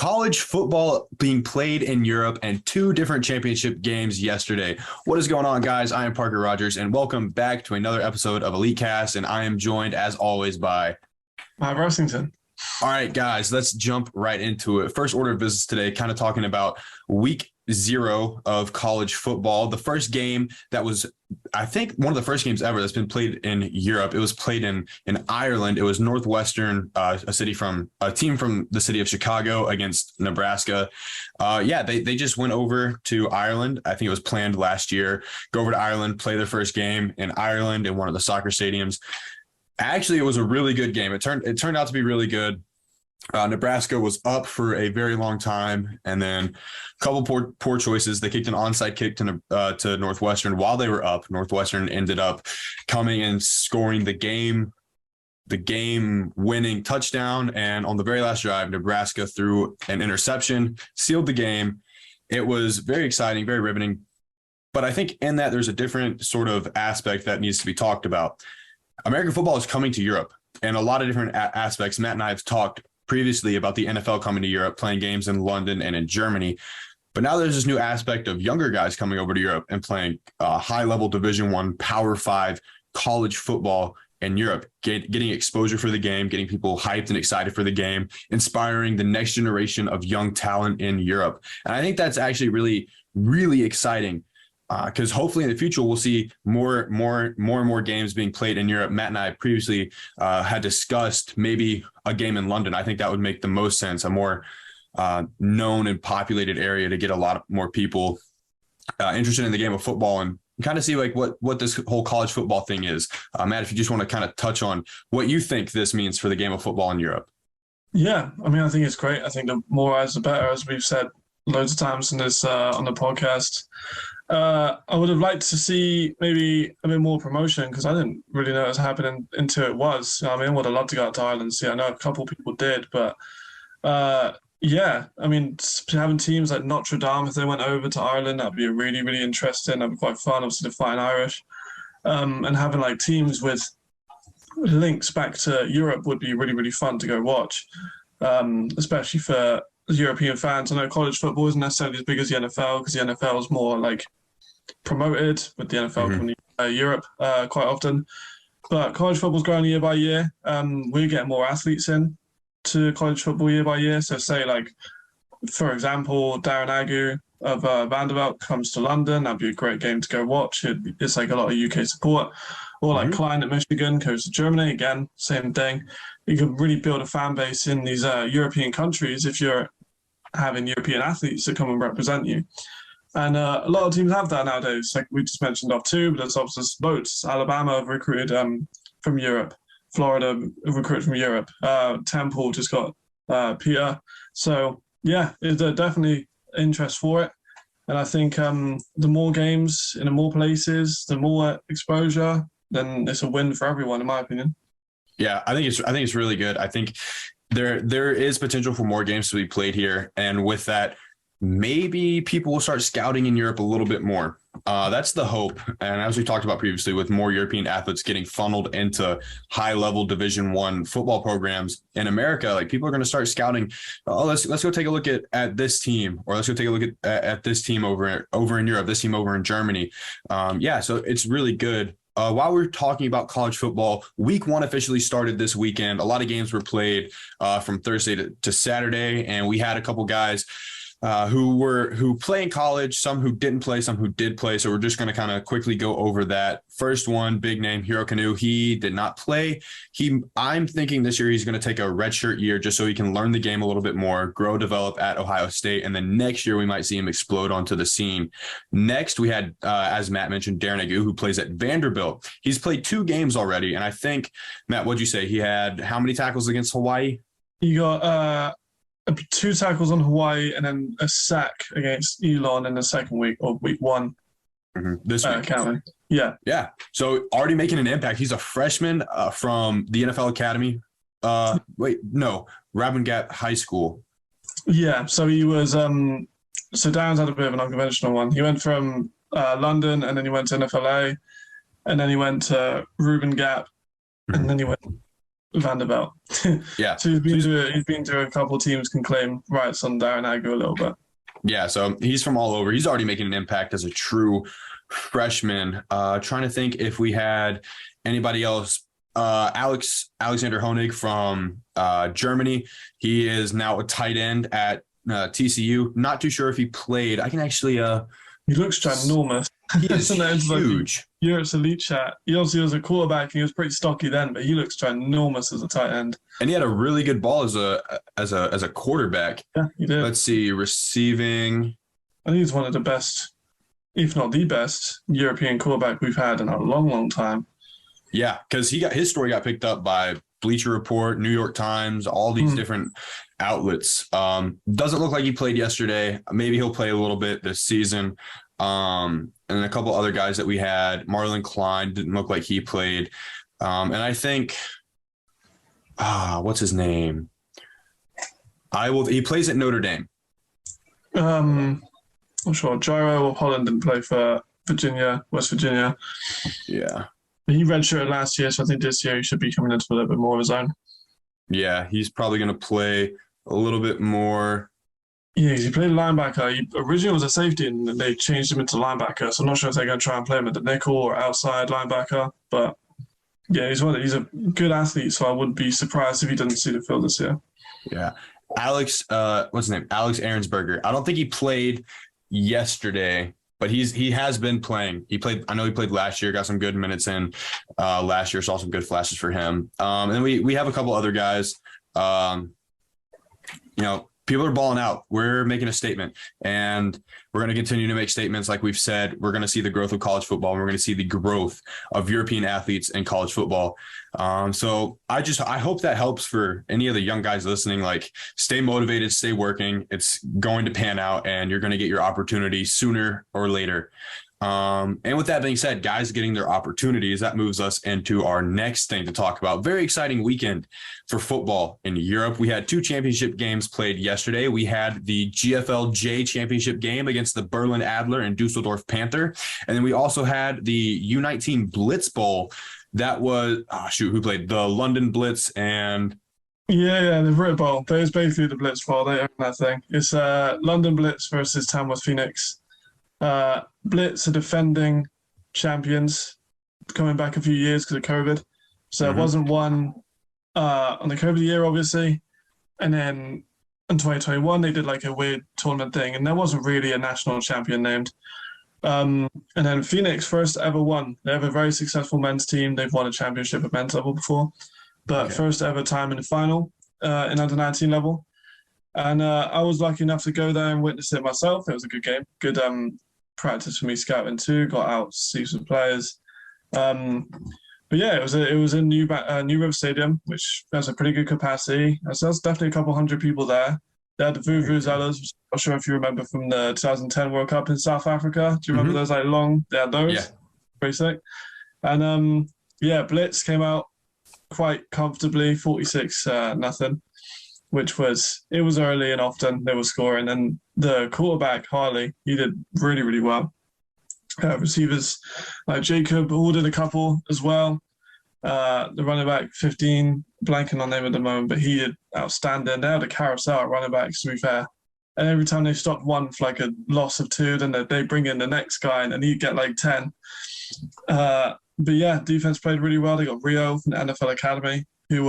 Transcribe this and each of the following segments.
college football being played in Europe and two different championship games yesterday. What is going on, guys? I am Parker Rogers, and welcome back to another episode of Elite Cast, and I am joined, as always, by Bressington. All right, guys, let's jump right into it. First order of business today, kind of talking about week 0 of college football. The first game that was, I think, one of the first games ever that's been played in Europe. It was played in Ireland. It was Northwestern, a team from the city of Chicago against Nebraska. They just went over to Ireland. I think it was planned last year. Go over to Ireland, play their first game in Ireland in one of the soccer stadiums. Actually, it was a really good game. It turned out to be really good. Nebraska was up for a very long time, and then a couple poor choices. They kicked an onside kick to Northwestern while they were up. Northwestern ended up coming and scoring the game-winning touchdown, and on the very last drive, Nebraska threw an interception, sealed the game. It was very exciting, very riveting. But I think in that there's a different sort of aspect that needs to be talked about. American football is coming to Europe, and a lot of different aspects. Matt and I have talked previously about the NFL coming to Europe, playing games in London and in Germany. But now there's this new aspect of younger guys coming over to Europe and playing high-level Division I, Power 5 college football in Europe, getting exposure for the game, getting people hyped and excited for the game, inspiring the next generation of young talent in Europe. And I think that's actually really, really exciting. Because hopefully in the future we'll see more and more games being played in Europe. Matt and I previously had discussed maybe a game in London. I think that would make the most sense, a more known and populated area to get a lot more people interested in the game of football and kind of see like what this whole college football thing is. Matt, if you just want to kind of touch on what you think this means for the game of football in Europe. Yeah, I mean, I think it's great. I think the more eyes, the better, as we've said loads of times in this on the podcast. I would have liked to see maybe a bit more promotion because I didn't really know it was happening until it was. I mean, I would have loved to go out to Ireland and see. I know a couple of people did, but I mean, having teams like Notre Dame, if they went over to Ireland, that'd be really, really interesting. That'd be quite fun, obviously, the Fighting Irish. And having like teams with links back to Europe would be really, really fun to go watch, especially for European fans. I know college football isn't necessarily as big as the NFL because the NFL is more like promoted with the NFL coming to Europe quite often. But college football's growing year by year. We're getting more athletes in to college football year by year. So say like, for example, Darren Agu of Vanderbilt comes to London. That'd be a great game to go watch. It's like a lot of UK support. Or like Klein at Michigan goes to Germany. Again, same thing. You can really build a fan base in these European countries if you're having European athletes that come and represent you. And a lot of teams have that nowadays. Like we just mentioned off two, but there's obviously loads. Alabama have recruited from Europe. Florida have recruited from Europe. Temple just got Peter. So, yeah, there's definitely interest for it. And I think the more games in the more places, the more exposure, then it's a win for everyone, in my opinion. Yeah, I think it's really good. I think there is potential for more games to be played here, and with that, maybe people will start scouting in Europe a little bit more. That's the hope. And as we talked about previously, with more European athletes getting funneled into high-level Division I football programs in America, like people are going to start scouting. Oh, let's go take a look at this team, or let's go take a look at this team over in Europe, this team over in Germany. So it's really good. While we're talking about college football, week 1 officially started this weekend. A lot of games were played from Thursday to Saturday, and we had a couple guys who play in college, some who didn't play, some who did play. So we're just going to kind of quickly go over that. First one, big name, Hero Kanu. He did not play. I'm thinking this year he's going to take a redshirt year just so he can learn the game a little bit more, grow, develop at Ohio State. And then next year we might see him explode onto the scene. Next, we had, as Matt mentioned, Darren Agu, who plays at Vanderbilt. He's played 2 games already. And I think, Matt, what'd you say? He had how many tackles against Hawaii? You got 2 tackles on Hawaii and then a sack against Elon in the second week, or week 1. This week. Counting. Yeah. Yeah. So already making an impact. He's a freshman from the NFL Academy. Robin Gap High School. Yeah. So he was, so Darren's had a bit of an unconventional one. He went from London, and then he went to NFLA, and then he went to Reuben Gap, and then he went Vanderbilt. Yeah. So he's been to a couple of teams can claim rights on Darren Agnew a little bit. Yeah, so he's from all over. He's already making an impact as a true freshman. Trying to think if we had anybody else. Alexander Honig from Germany. He is now a tight end at TCU. Not too sure if he played. I can actually. He looks ginormous. He is huge. Like Europe's elite chat. He obviously was a quarterback. He was pretty stocky then, but he looks ginormous as a tight end. And he had a really good ball as a quarterback. Yeah, he did. Let's see, receiving. I think he's one of the best, if not the best, European quarterback we've had in a long, long time. Yeah, because his story got picked up by Bleacher Report, New York Times, all these different outlets. Doesn't look like he played yesterday. Maybe he'll play a little bit this season. And a couple other guys that we had. Marlon Klein didn't look like he played. And I think, what's his name? He plays at Notre Dame. I'm sure. Gyro or Holland didn't play for West Virginia. Yeah. He redshirted last year, so I think this year he should be coming into a little bit more of his own. Yeah, he's probably going to play a little bit more. Yeah, he played linebacker. He originally was a safety, and they changed him into linebacker. So I'm not sure if they're going to try and play him at the nickel or outside linebacker. But yeah, he's a good athlete, so I wouldn't be surprised if he doesn't see the field this year. Yeah. Alex, what's his name? Alex Ahrensberger. I don't think he played yesterday, but he has been playing. I know he played last year, got some good minutes in last year, saw some good flashes for him. And then we have a couple other guys. People are balling out. We're making a statement, and we're going to continue to make statements. Like we've said, we're going to see the growth of college football, and we're going to see the growth of European athletes in college football. So I hope that helps for any of the young guys listening. Like, stay motivated, stay working. It's going to pan out, and you're going to get your opportunity sooner or later. And with that being said, guys getting their opportunities, that moves us into our next thing to talk about. Very exciting weekend for football in Europe. We had 2 championship games played yesterday. We had the GFL-J championship game against the Berlin Adler and Dusseldorf Panther. And then we also had the U19 Blitz Bowl. That was, who played? The London Blitz and... Yeah, the Brit Bowl. That is basically the Blitz Bowl. They own that thing. It's London Blitz versus Tamworth Phoenix. Blitz are defending champions coming back a few years because of COVID. So it wasn't one on the COVID year, obviously. And then in 2021, they did like a weird tournament thing, and there wasn't really a national champion named. And then Phoenix first ever won. They have a very successful men's team. They've won a championship at men's level before, but first ever time in the final in under 19 level. And I was lucky enough to go there and witness it myself. It was a good game. Good practice for me scouting too. Got out to see some players. But yeah, it was in New River Stadium, which has a pretty good capacity. So there's definitely a couple hundred people there. They had the Vuvuzelas. I'm not sure if you remember from the 2010 World Cup in South Africa. Do you remember those like long? They had those. Yeah. Pretty sick. And Blitz came out quite comfortably, 46-0. Which was early and often they were scoring. And the quarterback, Harley, he did really, really well. Receivers like Jacob ordered a couple as well. The running back, 15, blanking on name at the moment, but he did outstanding. They had a carousel at running backs, to be fair. And every time they stopped one for like a loss of 2, then they bring in the next guy and he'd get like 10. But yeah, defense played really well. They got Rio from the NFL Academy, who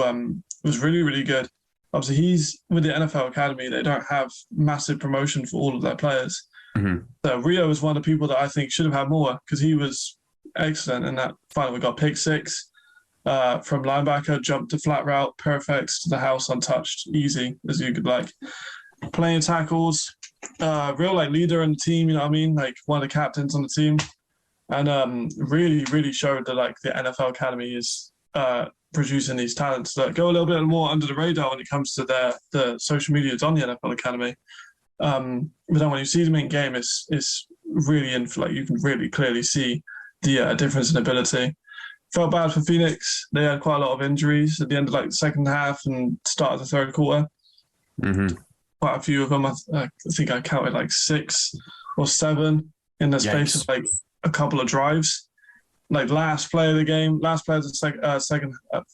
was really, really good. Obviously, he's with the NFL Academy. They don't have massive promotion for all of their players. So Rio is one of the people that I think should have had more because he was excellent in that final. We got pick 6 from linebacker, jumped to flat route, perfect to the house, untouched, easy as you could like. Playing tackles, real like leader in the team. You know what I mean? Like one of the captains on the team, and really, really showed that like the NFL Academy is producing these talents that go a little bit more under the radar when it comes to the social media on the NFL Academy. But then when you see them in game, it's really like you can really clearly see the difference in ability. Felt bad for Phoenix. They had quite a lot of injuries at the end of like the second half and start of the third quarter. Quite a few of them. I think I counted like 6 or 7 in the space of like a couple of drives. Like last play of the game,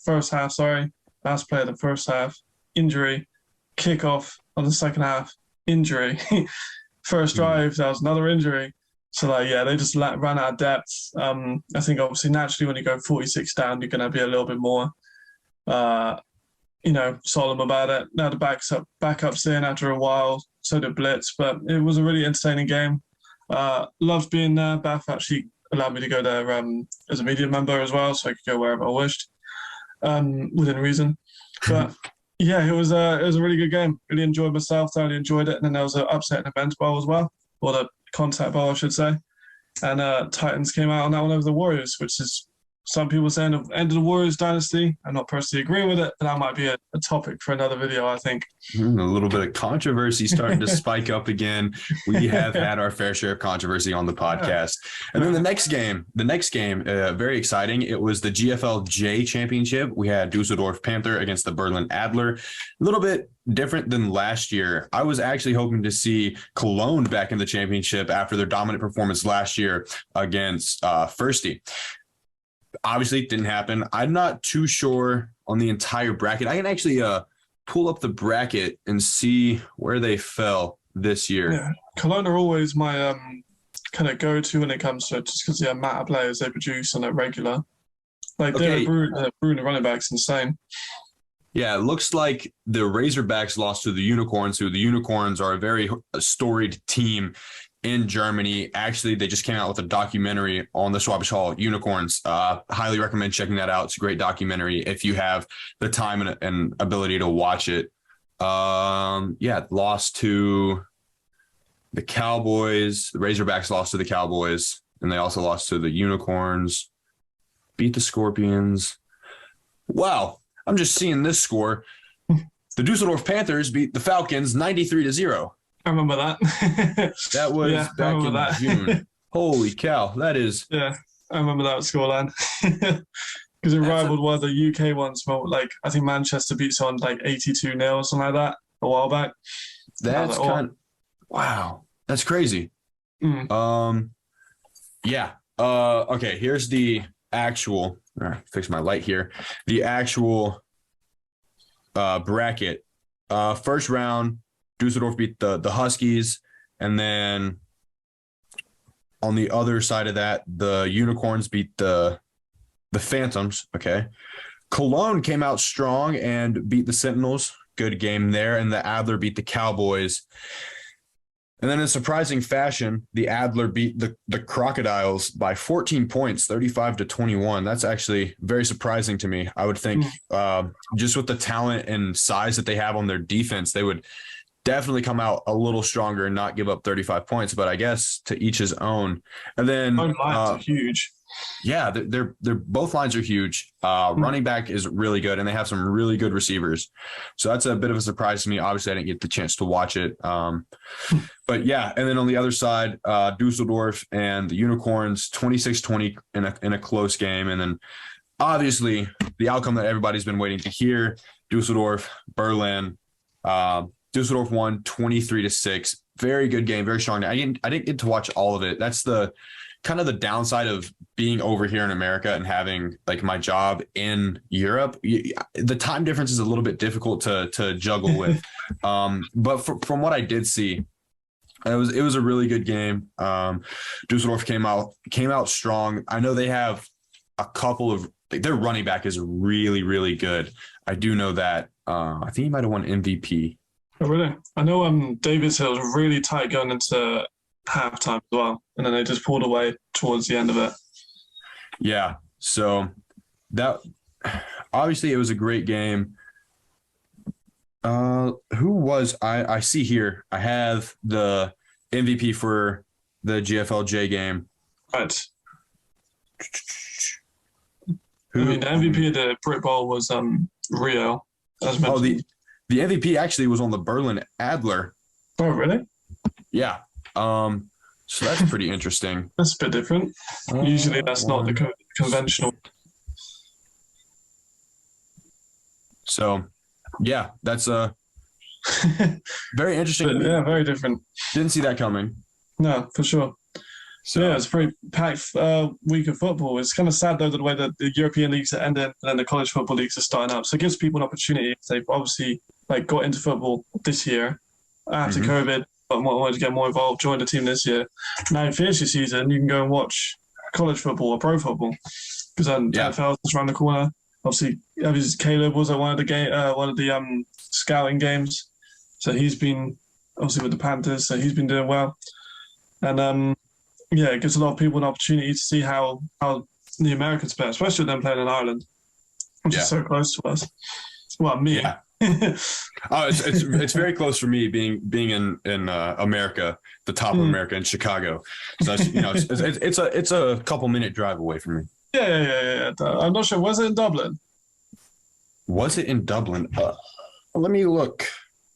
first half, sorry. last play of the first half, injury, kickoff on the second half, injury. First drive, that was another injury. So, like, yeah, they just ran out of depth. I think obviously naturally when you go 46 down, you're going to be a little bit more, solemn about it. Now the backups in after a while, so did Blitz, but it was a really entertaining game. Loved being there. Bath actually allowed me to go there as a media member as well, so I could go wherever I wished, within reason. But yeah, it was a really good game. Really enjoyed myself. Thoroughly enjoyed it. And then there was an upset in the bench bowl as well, or the contact bowl, I should say. And Titans came out on that one over the Warriors, which is some people saying the end of the Warriors dynasty. I'm not personally agreeing with it, but that might be a topic for another video, I think. A little bit of controversy starting to spike up again. We have had our fair share of controversy on the podcast. And then the next game, very exciting. It was the GFL-J Championship. We had Dusseldorf Panther against the Berlin Adler. A little bit different than last year. I was actually hoping to see Cologne back in the championship after their dominant performance last year against Firsty. Obviously, it didn't happen. I'm not too sure on the entire bracket. I can actually pull up the bracket and see where they fell this year. Yeah, Cologne are always my kind of go-to when it comes to it, just because the amount of players they produce on a regular. Like, they're brewing the running backs insane. Yeah, it looks like the Razorbacks lost to the Unicorns, who the Unicorns are a very storied team in Germany. Actually, they just came out with a documentary on the Schwabisch Hall Unicorns. Highly recommend checking that out. It's a great documentary if you have the time and ability to watch it. Lost to the Cowboys. The Razorbacks lost to the Cowboys, and they also lost to the Unicorns. Beat the Scorpions. Wow, I'm just seeing this score. The Dusseldorf Panthers beat the Falcons 93-0. I remember that. That was back in June. Holy cow. That is. Yeah, I remember that scoreline. Because it rivaled one of the UK ones. Well, like, I think Manchester beat someone like 82-0 or something like that a while back. That's wow. That's crazy. Okay, here's the actual. Fix my light here. The actual bracket. First round. Dusseldorf beat the Huskies, and then on the other side of that, the Unicorns beat the Phantoms. Okay, Cologne came out strong and beat the Sentinels. Good game there, and the Adler beat the Cowboys. And then in surprising fashion, the Adler beat the Crocodiles by 14 points, 35-21. That's actually very surprising to me. I would think just with the talent and size that they have on their defense, they would definitely come out a little stronger and not give up 35 points, but I guess to each his own. And then lines are huge. Yeah, they're both lines are huge. Running back is really good, and they have some really good receivers. So that's a bit of a surprise to me. Obviously, I didn't get the chance to watch it. But yeah, and then on the other side, Dusseldorf and the Unicorns, 26-20 in a close game. And then obviously the outcome that everybody's been waiting to hear, Dusseldorf, Berlin, Dusseldorf won 23-6. Very good game, very strong. I didn't get to watch all of it. That's the kind of the downside of being over here in America and having like my job in Europe. The time difference is a little bit difficult to juggle with. But from what I did see, it was a really good game. Dusseldorf came out strong. I know they have a couple of their running back is really, really good. I do know that. I think he might have won MVP. Oh, really? I know Davis Hill was really tight going into halftime as well, and then they just pulled away towards the end of it. Yeah, so that obviously it was a great game. Who was I see here? I have the MVP for the GFL-J game. Right. The MVP of the Brit Bowl was Rio. The MVP actually was on the Berlin Adler. Oh, really? Yeah. So that's pretty interesting. That's a bit different. Usually that's not the conventional. So, yeah, that's very interesting. Yeah, very different. Didn't see that coming. No, for sure. So Yeah, it's a pretty packed week of football. It's kind of sad though the way that the European leagues are ending and then the college football leagues are starting up. So it gives people an opportunity. They've obviously like got into football this year after mhm. COVID, but wanted to get more involved, joined the team this year. Now you finish your season, you can go and watch college football or pro football because then Yeah, NFL is around the corner. Obviously, Caleb was at one of the scouting games, so he's been obviously with the Panthers, so he's been doing well. And yeah, it gives a lot of people an opportunity to see how the Americans play, especially them playing in Ireland, which yeah, is so close to us. Well, me. yeah. Oh, it's very close for me being in America, the top of Mm. America in Chicago. So it's a couple minute drive away from me. Yeah. I'm not sure. Was it in Dublin? Was it in Dublin? Let me look.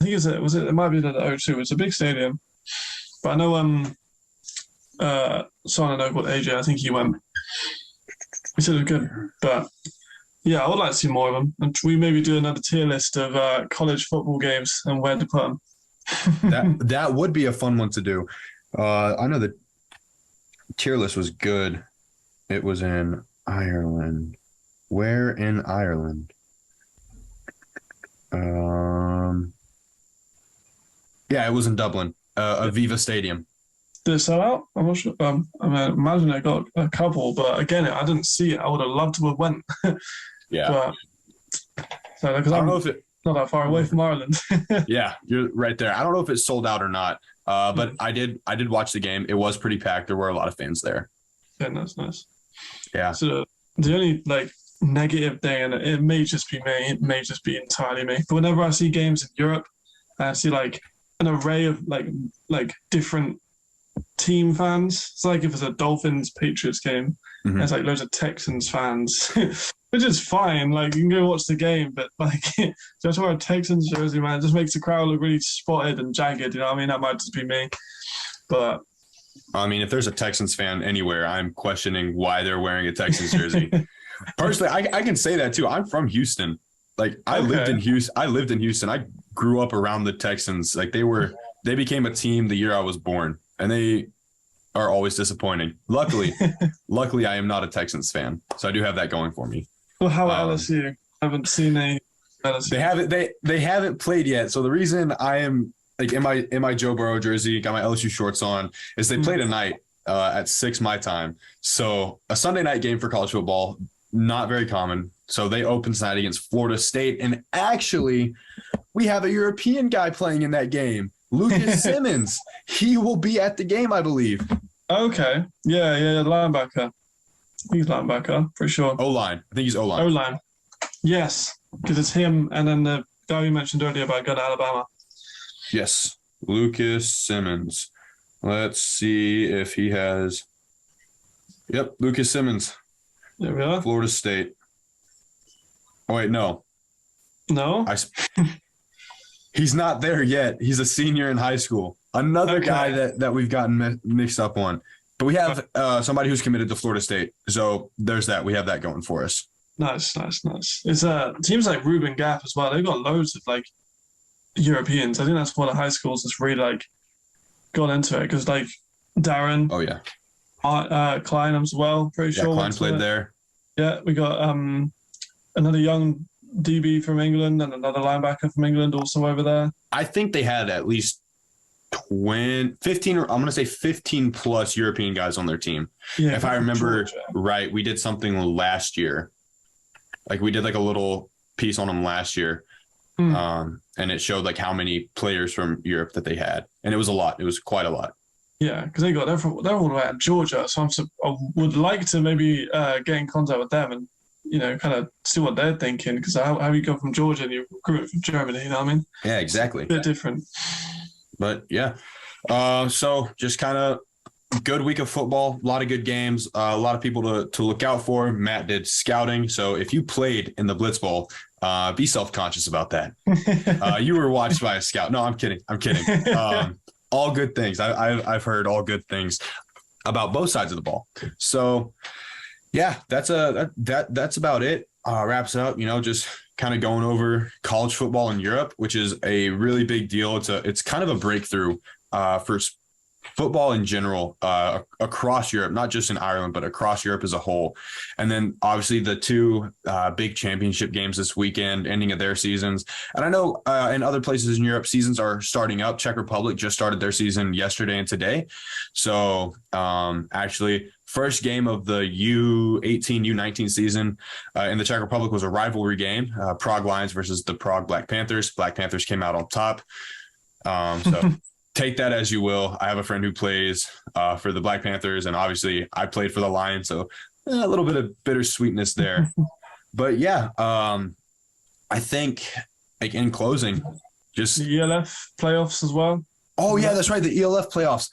I think it might be the O2. It's a big stadium, but I know someone I know called AJ. I think he went. He said it was good, but yeah, I would like to see more of them. And we maybe do another tier list of college football games and where to put them. That would be a fun one to do. I know the tier list was good. It was in Ireland. Where in Ireland? Yeah, it was in Dublin. Aviva Stadium. Did it sell out? I'm not sure. I mean, I imagine I got a couple, but again, I didn't see it. I would have loved to have went. Yeah. But so because I don't I'm know if it. not that far away from Ireland. Yeah, you're right there. I don't know if it's sold out or not. But Mm. I did watch the game. It was pretty packed. There were a lot of fans there. Yeah, that's nice. Yeah. So the only like negative thing, and it may just be me, it may just be entirely me, but whenever I see games in Europe, I see like an array of like different team fans. It's like if it's a Dolphins Patriots game, Mhm. there's like loads of Texans fans, which is fine. Like you can go watch the game, but like just wear a Texans jersey, man, it just makes the crowd look really spotted and jagged. You know what I mean? That might just be me, but I mean, if there's a Texans fan anywhere, I'm questioning why they're wearing a Texans jersey. Personally, I can say that too. I'm from Houston. Like I lived in Okay. Houston. I lived in Houston. I grew up around the Texans. Like they became a team the year I was born, and they are always disappointing. Luckily, I am not a Texans fan, so I do have that going for me. Well, how about Um, LSU? I haven't seen any LSU. they haven't played yet. So the reason I am like in my Joe Burrow jersey, got my LSU shorts on, is they play tonight at 6 my time. So a Sunday night game for college football, not very common. So they open tonight against Florida State, and actually, we have a European guy playing in that game, Lucas Simmons. He will be at the game, I believe. Okay. Yeah, linebacker. He's linebacker, for sure. O-line. I think he's O-line. O-line. Yes, because it's him and then the guy we mentioned earlier about going to Alabama. Yes, Lucas Simmons. Let's see if he has. Yep, Lucas Simmons, There we are. Florida State. Oh wait, no, No? he's not there yet. He's a senior in high school. Another Okay. guy that we've gotten mixed up on. But we have somebody who's committed to Florida State. So there's that. We have that going for us. Nice. It's teams like Ruben Gap as well. They've got loads of like Europeans. I think that's one of the high schools that's really like got into it because like Darren, Oh yeah, Klein as well. Pretty yeah. sure. Klein went to played it. there. Yeah, we got another young DB from England and another linebacker from England also over there. I think they had at least 15, or I'm going to say 15 plus European guys on their team. Yeah, If I from remember Georgia. right, we did something last year. Like we did like a little piece on them last year. Mm. And it showed like how many players from Europe that they had. And it was a lot. It was quite a lot. Yeah, because they're all the way out of Georgia, so I would like to maybe get in contact with them and kind of see what they're thinking. Because how you go from Georgia and you recruit from Germany, you know what I mean? Yeah, exactly. A bit different. But yeah. So just kind of good week of football, a lot of good games, a lot of people to look out for. Matt did scouting. So if you played in the Blitz Bowl, be self-conscious about that. You were watched by a scout. No, I'm kidding. All good things. I've heard all good things about both sides of the ball. So yeah, that's about it. Wraps it up, just kind of going over college football in Europe, which is a really big deal. It's kind of a breakthrough for football in general across Europe, not just in Ireland, but across Europe as a whole. And then obviously the two big championship games this weekend, ending of their seasons. And I know in other places in Europe, seasons are starting up. Czech Republic just started their season yesterday and today. So actually, first game of the U18, U19 season in the Czech Republic was a rivalry game, Prague Lions versus the Prague Black Panthers. Black Panthers came out on top. So take that as you will. I have a friend who plays for the Black Panthers, and obviously I played for the Lions, so a little bit of bittersweetness there. But yeah, I think like in closing, just the ELF playoffs as well. Oh yeah, that's right. The ELF playoffs.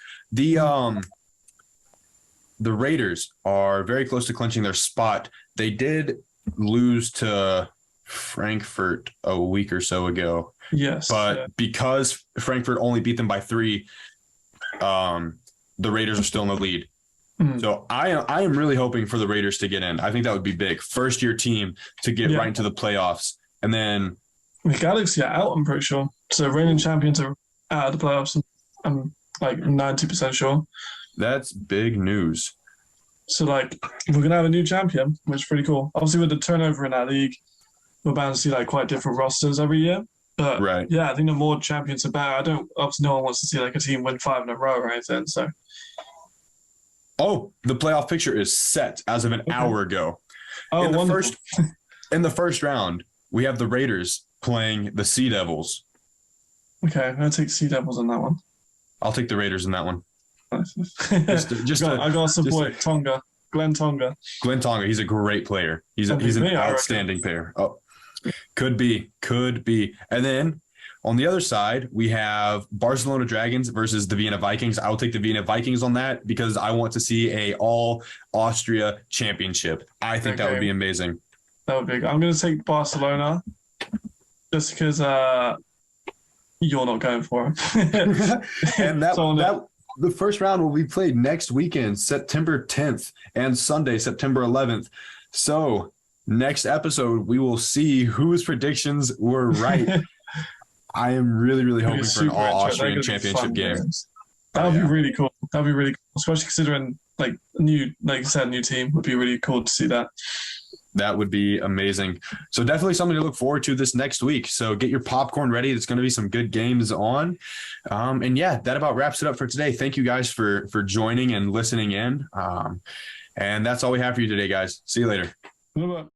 The Raiders are very close to clinching their spot. They did lose to Frankfurt a week or so ago. Yes. But because Frankfurt only beat them by 3, the Raiders are still in the lead. Mm-hmm. So I am really hoping for the Raiders to get in. I think that would be big. First year team to get right into the playoffs. And then the Galaxy are out, I'm pretty sure. So reigning champions are out of the playoffs. I'm like 90% sure. That's big news. So like we're going to have a new champion, which is pretty cool. Obviously with the turnover in that league, we're bound to see like quite different rosters every year. But yeah, I think the more champions are better. Obviously no one wants to see like a team win 5 in a row or anything. So. Oh, the playoff picture is set as of an hour ago. Oh, in the first round, we have the Raiders playing the Sea Devils. Okay, I'm going to take Sea Devils on that one. I'll take the Raiders in that one. I got to support Tonga. Glenn Tonga. Glenn Tonga, he's a great player. He's an outstanding player. Oh, could be. And then on the other side, we have Barcelona Dragons versus the Vienna Vikings. I will take the Vienna Vikings on that because I want to see a all Austria championship. I think that would be amazing. That would be good. I'm going to take Barcelona just because you're not going for it. And the first round will be played next weekend, September 10th, and Sunday, September 11th. So next episode, we will see whose predictions were right. I am really, really hoping for an all-Austrian championship game. That would be really cool. That would be really cool, especially considering like you said, new team would be really cool to see that. That would be amazing. So definitely something to look forward to this next week. So get your popcorn ready. There's going to be some good games on. And yeah, that about wraps it up for today. Thank you guys for joining and listening in. And that's all we have for you today, guys. See you later. Bye-bye.